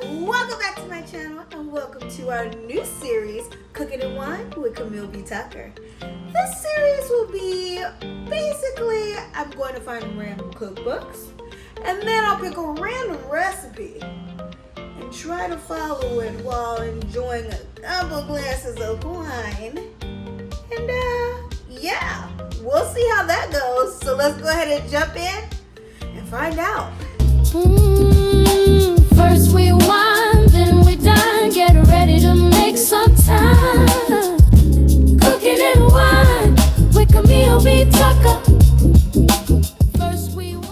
Welcome back to my channel and welcome to our new series, Cooking and Wine with CamilBTucker. This series will be basically, I'm going to find random cookbooks and then I'll pick a random recipe and try to follow it while enjoying a couple glasses of wine. And yeah, we'll see how that goes. So let's go ahead and jump in and find out. First we wine, then we dine. Get ready to make some time. Cooking and wine with CamilBTucker.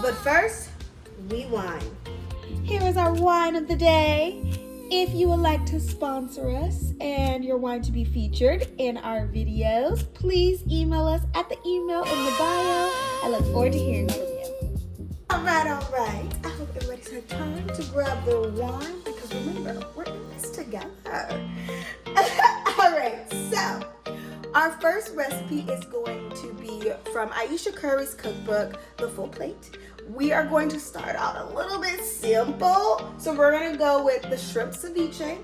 But first, we wine. Here is our wine of the day. If you would like to sponsor us and your wine to be featured in our videos, please email us at the email in the bio. I look forward to hearing from you. All right. I hope everybody's had time to grab their wine because remember, we're in this together. All right, so our first recipe is going to be from Ayesha Curry's cookbook, The Full Plate. We are going to start out a little bit simple. So we're going to go with the shrimp ceviche.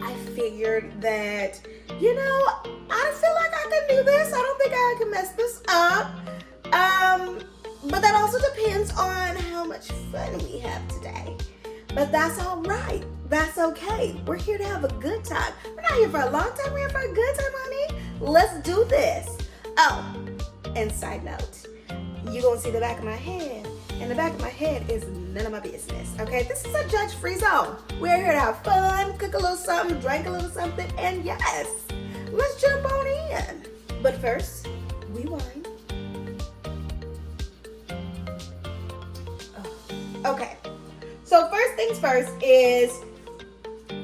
I figured that, I feel like I can do this. I don't think I can mess this up. But that also depends on how much fun we have today. But that's all right. That's okay. We're here to have a good time. We're not here for a long time. We're here for a good time, honey. Let's do this. Oh, and side note, you're going to see the back of my head. And the back of my head is none of my business, okay? This is a judge-free zone. We're here to have fun, cook a little something, drink a little something, and yes, let's jump on in. But first, we wine. Okay, so first things first is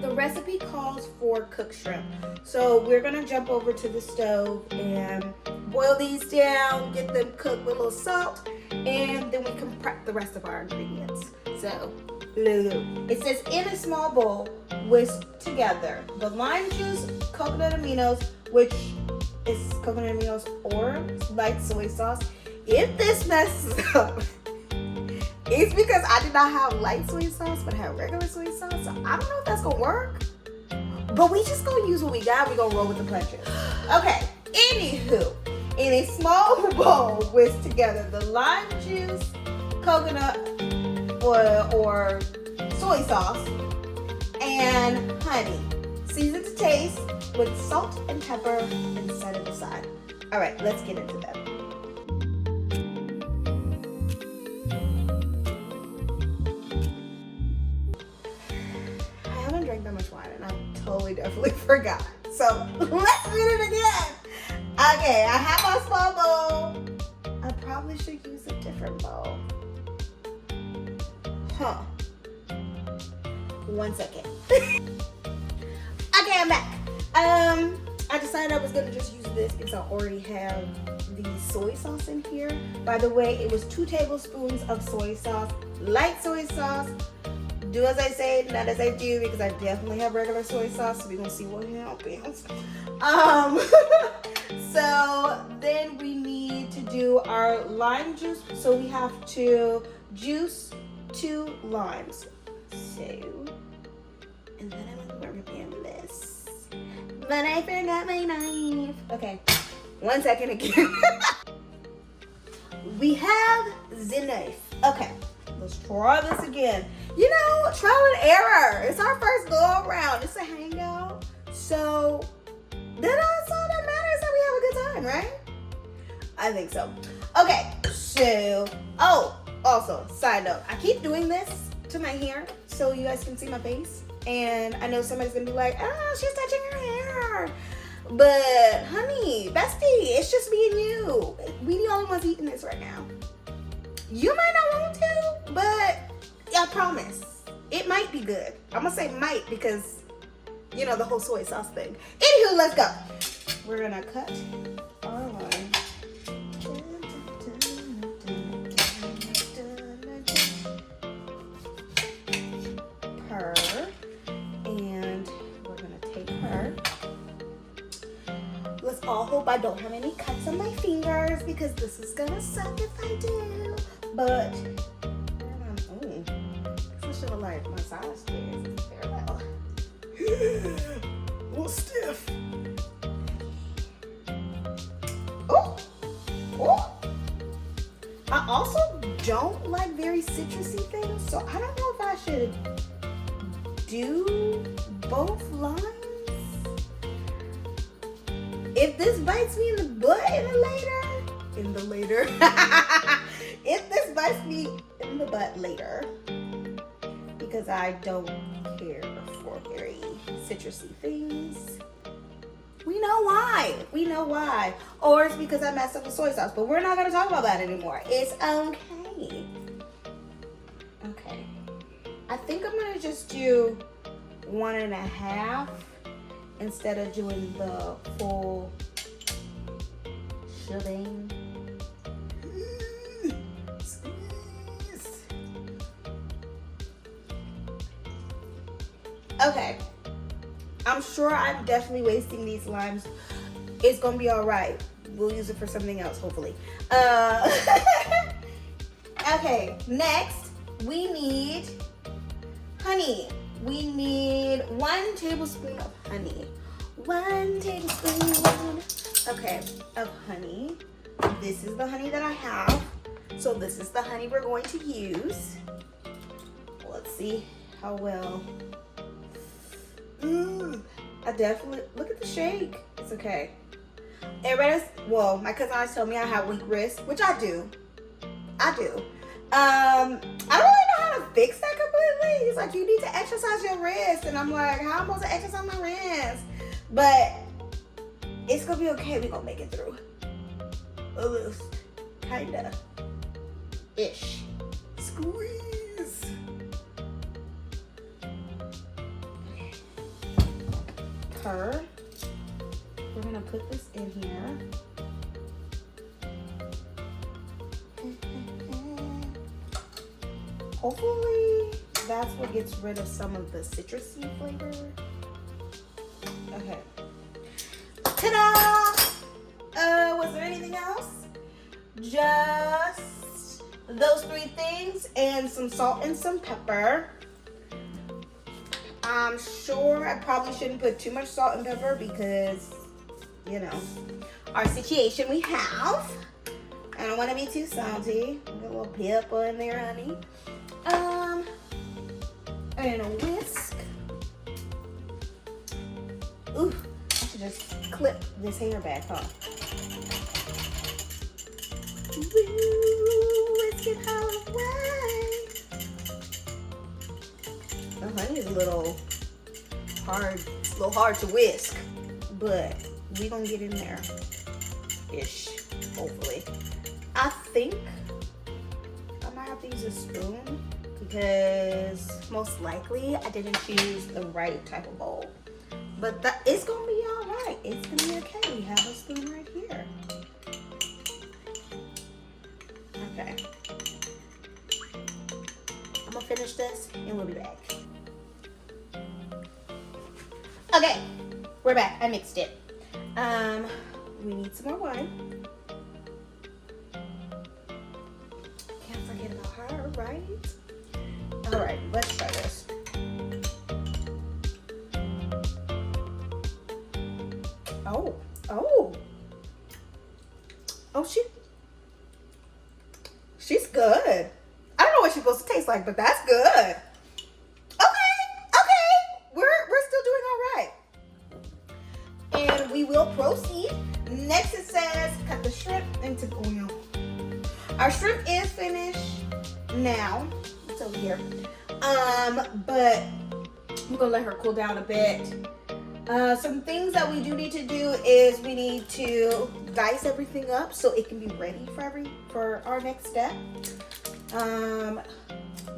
the recipe calls for cooked shrimp. So we're gonna jump over to the stove and boil these down, get them cooked with a little salt, and then we can prep the rest of our ingredients. So it says in a small bowl, whisk together the lime juice, coconut aminos, which is coconut aminos or light soy sauce. If this messes up, it's because I did not have light soy sauce, but I have regular soy sauce. So I don't know if that's gonna work. But we just gonna use what we got. We gonna roll with the punches. Okay, anywho, in a small bowl, whisk together the lime juice, coconut oil or soy sauce, and honey. Season to taste with salt and pepper and set it aside. All right, let's get into that. That much wine and I definitely forgot. So let's read it again. Okay, I have my small bowl. I probably should use a different bowl. 1 second. Okay, I'm back. I decided I was gonna just use this because I already have the soy sauce in here. By the way, it was 2 tablespoons of soy sauce, light soy sauce. Do as I say, not as I do, because I definitely have regular soy sauce, so we're gonna see what happens. So then we need to do our lime juice. So we have to juice 2 limes. So, and then I'm gonna remember this. But I forgot my knife. Okay, 1 second again. We have the knife. Okay. Let's try this again. Trial and error. It's our first go around. It's a hangout. So that's all that matters, that we have a good time, right? I think so. Okay, so, also, side note, I keep doing this to my hair so you guys can see my face. And I know somebody's gonna be like, oh, she's touching her hair. But honey, bestie, it's just me and you. We the only ones eating this right now. You might not want to, but I promise it might be good. I'm gonna say might because the whole soy sauce thing. Anywho, let's go. We're gonna cut our line. And we're gonna take her. Let's all hope I don't have any cuts on my fingers because this is gonna suck if I do. But I should have lighted my massage this very well. A little stiff. Oh, oh. I also don't like very citrusy things, so I don't know if I should do both lines. If this bites me in the butt if this bites me in the butt later, because I don't care for very citrusy things. We know why. Or it's because I messed up with soy sauce, but we're not gonna talk about that anymore. It's okay. Okay. I think I'm gonna just do 1.5 instead of doing the full shebang. Okay. I'm sure I'm definitely wasting these limes. It's gonna be all right. We'll use it for something else, hopefully. Okay, next we need honey. We need 1 tablespoon of honey. 1 tablespoon, okay, of honey. This is the honey that I have. So this is the honey we're going to use. Let's see how well. I definitely, look at the shake. It's okay. Everybody's, well, my cousin always told me I have weak wrists, which I do. I don't really know how to fix that completely. He's like, you need to exercise your wrist. And I'm like, how am I supposed to exercise my wrist? But it's gonna be okay. We're gonna make it through. At least, kinda. Ish. Squeeze. We're gonna put this in here. Hopefully that's what gets rid of some of the citrusy flavor. Okay. Ta-da! Was there anything else? Just those 3 things and some salt and some pepper. I'm sure I probably shouldn't put too much salt and pepper because, you know, our situation we have. I don't want to be too salty. Get a little pepper in there, honey. And a whisk. Ooh, I should just clip this hair back, huh? Whisk it all away. The honey is a little hard to whisk, but we gonna get in there ish, hopefully. I think I might have to use a spoon because most likely I didn't choose the right type of bowl, but it's gonna be all right. It's gonna be okay. We have a spoon right here. Okay, I'm gonna finish this and we'll be back. Okay, we're back. I mixed it. We need some more wine. Can't forget about her, right? All right, let's try this. Oh, she's good. I don't know what she's supposed to taste like, but that's good. We're still doing all right. And we will proceed. Next it says cut the shrimp into oil. Our shrimp is finished now. It's over here. But I'm gonna let her cool down a bit. Some things that we do need to do is we need to dice everything up so it can be ready for our next step.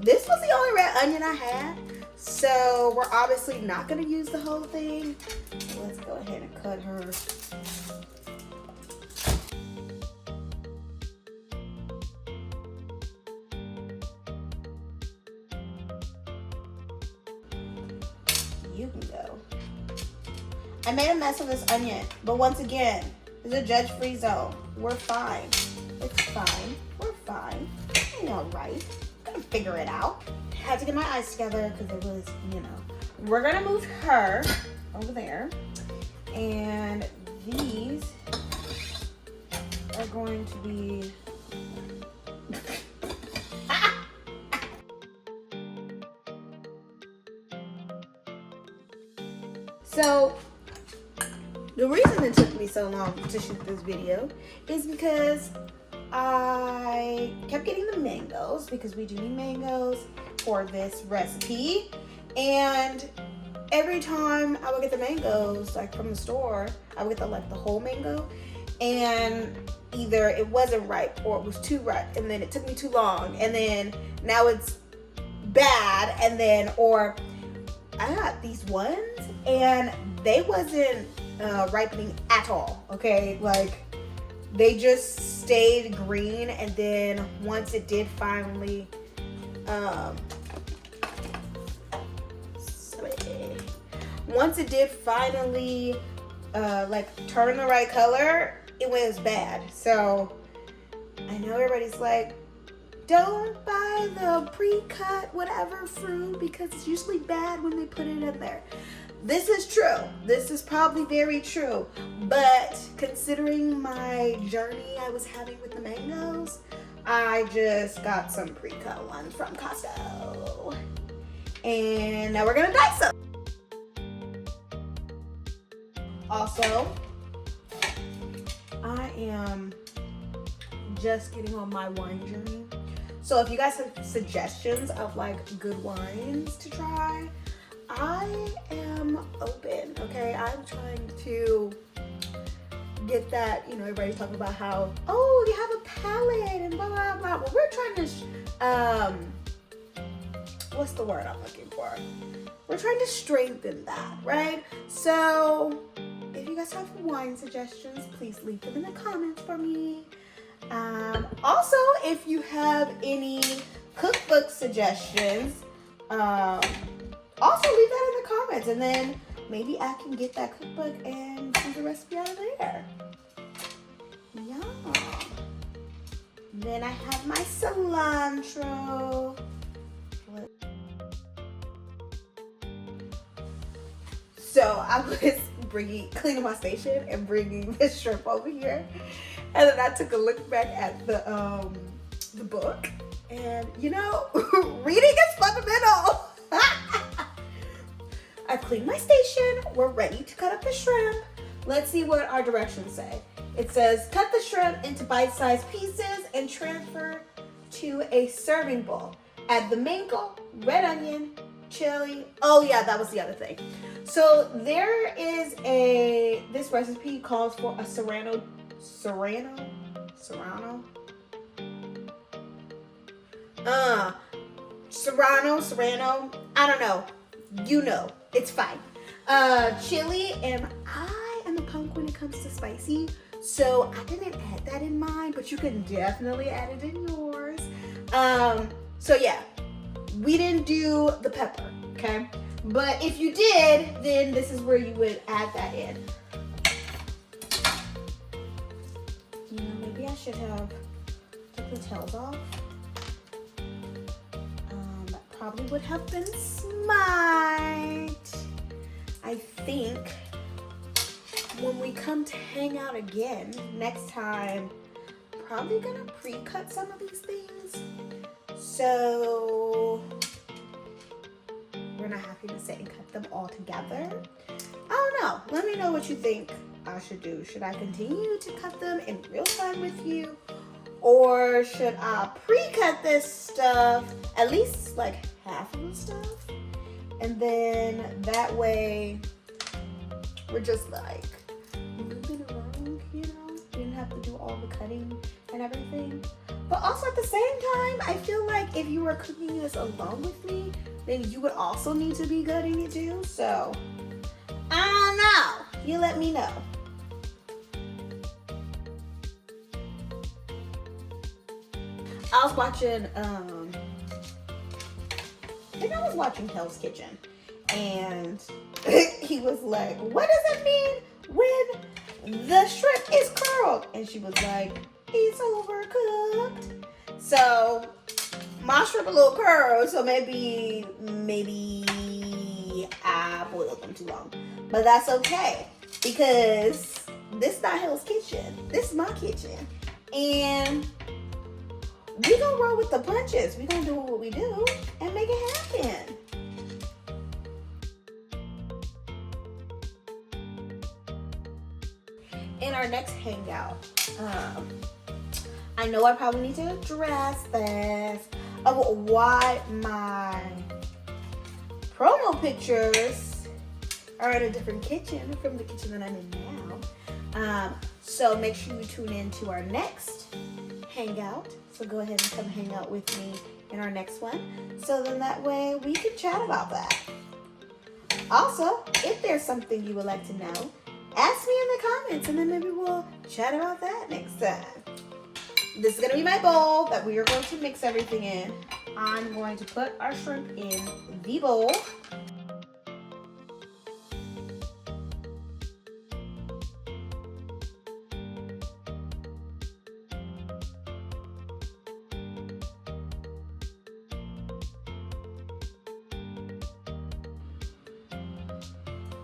This was the only red onion I had, so we're obviously not gonna use the whole thing. So let's go ahead and cut her. You can go. I made a mess of this onion, but once again, it's a judge-free zone. We're fine. It's fine. We're fine. Ain't all right. Gonna figure it out. had to get my eyes together because it was, you know. We're gonna move her over there. And these are going to be so the reason it took me so long to shoot this video is because I kept getting the mangoes because we do need mangoes for this recipe, and every time I would get the mangoes like from the store, I would get the whole mango, and either it wasn't ripe or it was too ripe, and then it took me too long, and then now it's bad, and then or I got these ones and they wasn't ripening at all. Okay, like they just stayed green, and then once it did finally like turn the right color, it was bad. So I know everybody's like, don't buy the pre-cut whatever fruit because it's usually bad when they put it in there. This is true. This is probably very true. But considering my journey I was having with the mangoes, I just got some pre-cut ones from Costco. And now we're gonna dice them. Also, I am just getting on my wine journey. So if you guys have suggestions of like good wines to try, I am open, okay? I'm trying to get that, you know, everybody's talking about how, oh, you have a palate and blah, blah, blah. Well, we're trying to, what's the word I'm looking for? We're trying to strengthen that, right? So if you guys have wine suggestions, please leave them in the comments for me. Also, if you have any cookbook suggestions, also leave that in the comments, and then maybe I can get that cookbook and do the recipe out of there. Yeah. Then I have my cilantro. So I was cleaning my station and bringing this shrimp over here, and then I took a look back at the book, and you know, reading is fundamental. I've cleaned my station. We're ready to cut up the shrimp. Let's see what our directions say. It says, cut the shrimp into bite-sized pieces and transfer to a serving bowl. Add the mango, red onion, chili. Oh yeah, that was the other thing. So there is this recipe calls for a serrano. Serrano, I don't know. You know, it's fine. Chili, and I am a punk when it comes to spicy, so I didn't add that in mine, but you can definitely add it in yours. So yeah, we didn't do the pepper, okay? But if you did, then this is where you would add that in. You know, maybe I should have took the tails off. Probably would have been smart. I think when we come to hang out again next time, probably gonna pre-cut some of these things. So we're not happy to sit and cut them all together. I don't know. Let me know what you think I should do. Should I continue to cut them in real time with you? Or should I pre-cut this stuff, at least like half of the stuff, and then that way we're just like moving around, you know? We didn't have to do all the cutting and everything. But also at the same time, I feel like if you were cooking this along with me, then you would also need to be cutting it too. So I don't know. You let me know. I was watching, I think I was watching Hell's Kitchen, and he was like, what does it mean when the shrimp is curled? And she was like, it's overcooked. So my shrimp a little curled, so maybe I boiled them too long. But that's okay, because this is not Hell's Kitchen. This is my kitchen. And we gonna roll with the punches. We gonna do what we do and make it happen. In our next hangout, I know I probably need to address this of why my promo pictures are in a different kitchen from the kitchen that I'm in now. So make sure you tune in to our next hangout. So go ahead and come hang out with me in our next one. So then that way we can chat about that. Also, if there's something you would like to know, ask me in the comments and then maybe we'll chat about that next time. This is going to be my bowl that we are going to mix everything in. I'm going to put our shrimp in the bowl.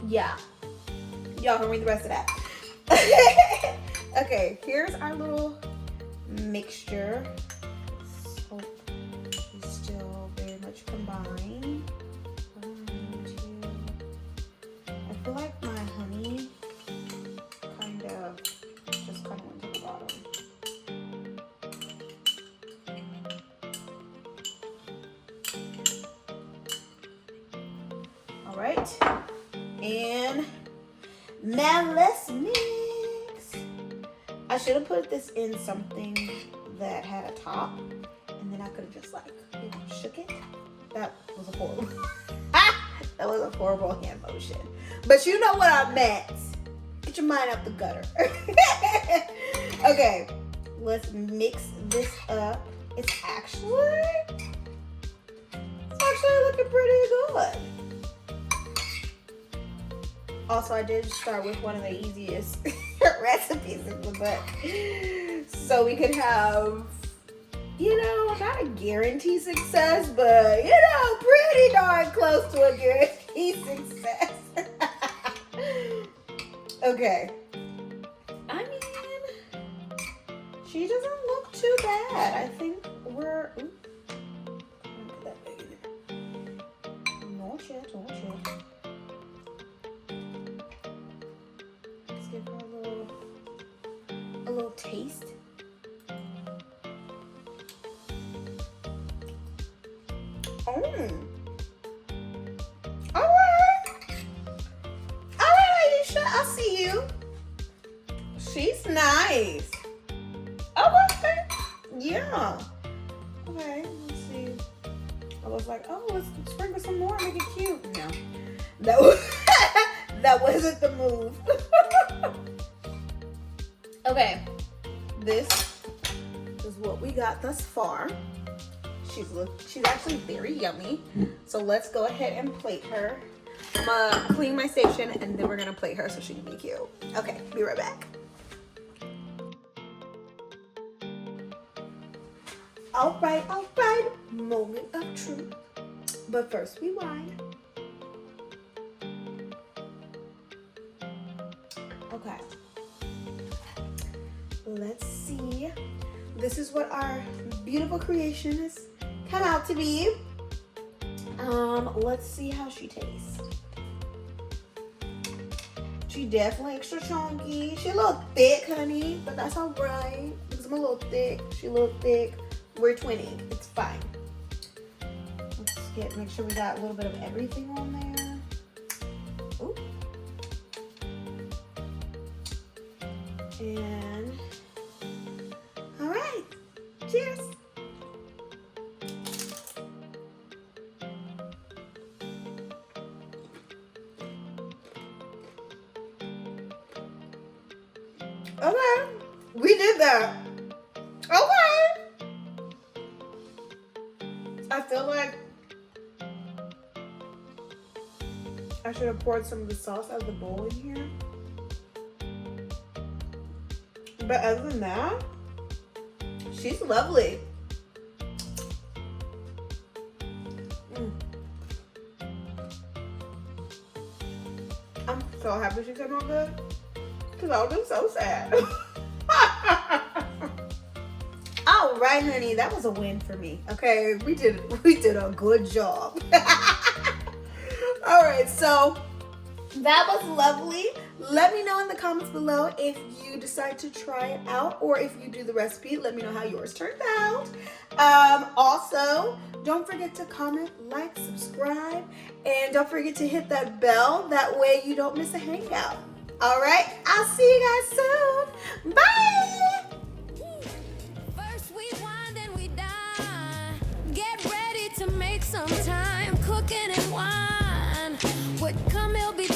Yeah, y'all can read the rest of that. Okay, here's our little mixture. So it's still very much combined. I feel like my honey kind of went to the bottom. All right. And now let's mix. I should have put this in something that had a top, and then I could have just shook it. That was a horrible. That was a horrible hand motion. But you know what I meant. Get your mind out the gutter. Okay, let's mix this up. It's actually looking pretty good. Also, I did start with one of the easiest recipes in the book. So we could have, not a guaranteed success, but, pretty darn close to a guaranteed success. Okay. I mean, she doesn't look too bad. I think we're, put that back in there. No shit. Give her a little taste. All right, Ayesha, I see you. She's nice. Okay, yeah. Okay, let's see. I was like, let's sprinkle some more, make it cute. No, that wasn't the move. Okay, this is what we got thus far. She's actually very yummy. So let's go ahead and plate her. I'm gonna clean my station and then we're gonna plate her so she can be cute. Okay, be right back. All right, moment of truth. But first we wine. Okay. Let's see. This is what our beautiful creation has come out to be. Let's see how she tastes. She definitely extra chunky. She a little thick, honey, but that's all right because I'm a little thick. She a little thick. We're twinning. It's fine. Let's make sure we got a little bit of everything on there. Ooh. And all right, cheers. Okay, we did that. Okay. I feel like I should have poured some of the sauce out of the bowl in here. But other than that, she's lovely. I'm so happy she came out good. Because I would be so sad. All right, honey. That was a win for me. Okay, we did a good job. All right, so that was lovely. Let me know in the comments below if you decide to try it out or if you do the recipe. Let me know how yours turned out. Also, don't forget to comment, like, subscribe, and don't forget to hit that bell. That way you don't miss a hangout. All right, I'll see you guys soon. Bye. First we wine, then we dine. Get ready to make some time. Cooking and wine with Camil B.